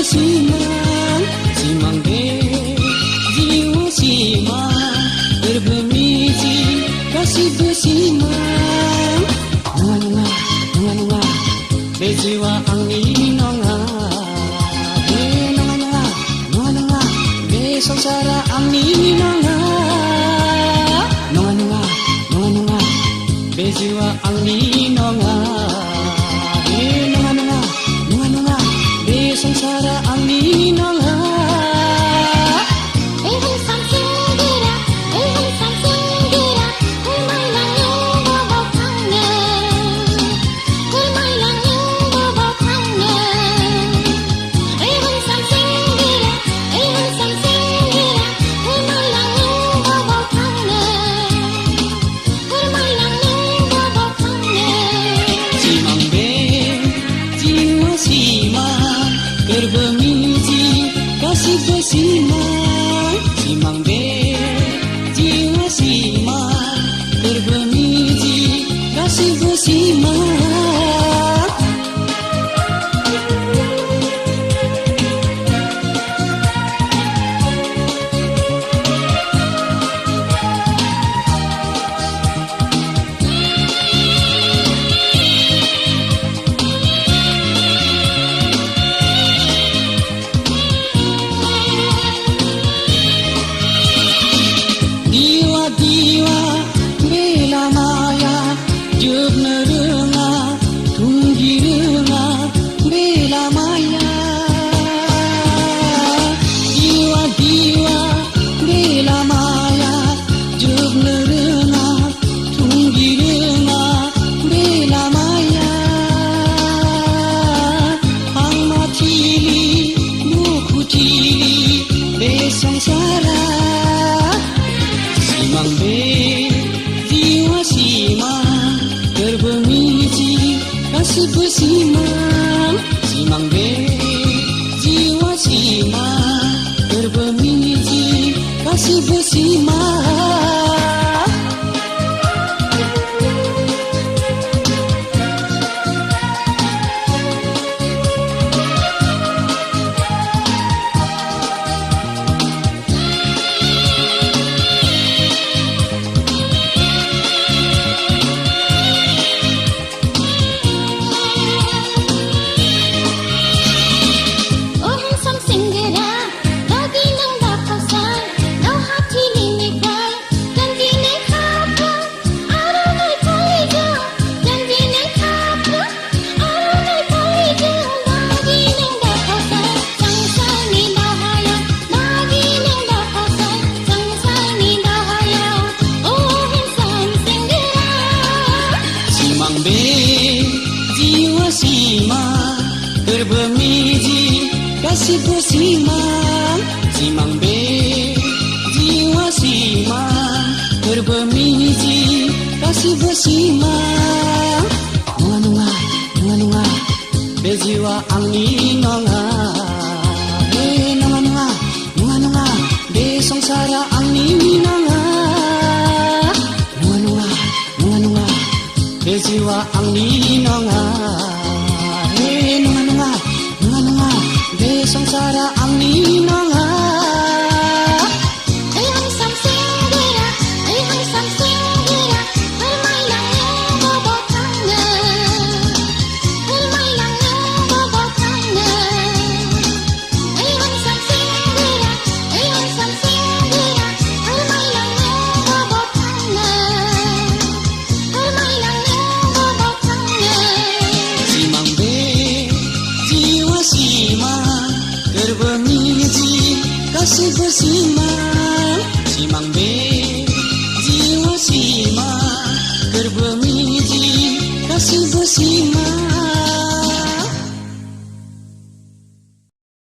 bersiman, simang be jiwa simang, berbemiji kasih bersiman. Nunga nunga nunga bejiwa angni nonga, nunga nunga nunga besonsara angni nonga, nunga nunga nunga bejiwa angni nonga, nunga nunga nunga nunga besonsara angni nonga. Berbemiji kasih bersiman, simang be jiwa simang, berbemiji kasih bersiman. Diwa bela maya jub nerunga tunggi runga bela maya. Diwa bela maya jub nerunga tunggi runga bela maya. Ang matili mukutili besangsara, simang be jiwa simang, berbemiji kasih bersiman, simang be jiwa simang, berbemiji kasih bersiman. Simang be jiwa simang, berbemiji kasih bersiman, simang be jiwa simang, berbemiji kasih bersiman. Nunga nunga nunga nunga bejiwa angni nonga, nunga nunga nunga nunga besongsara angni nonga, nunga nunga nunga nunga bejiwa angni nonga, nunga nunga nunga nunga besongsara angni nonga. Berbemiji kasih bersiman, simang be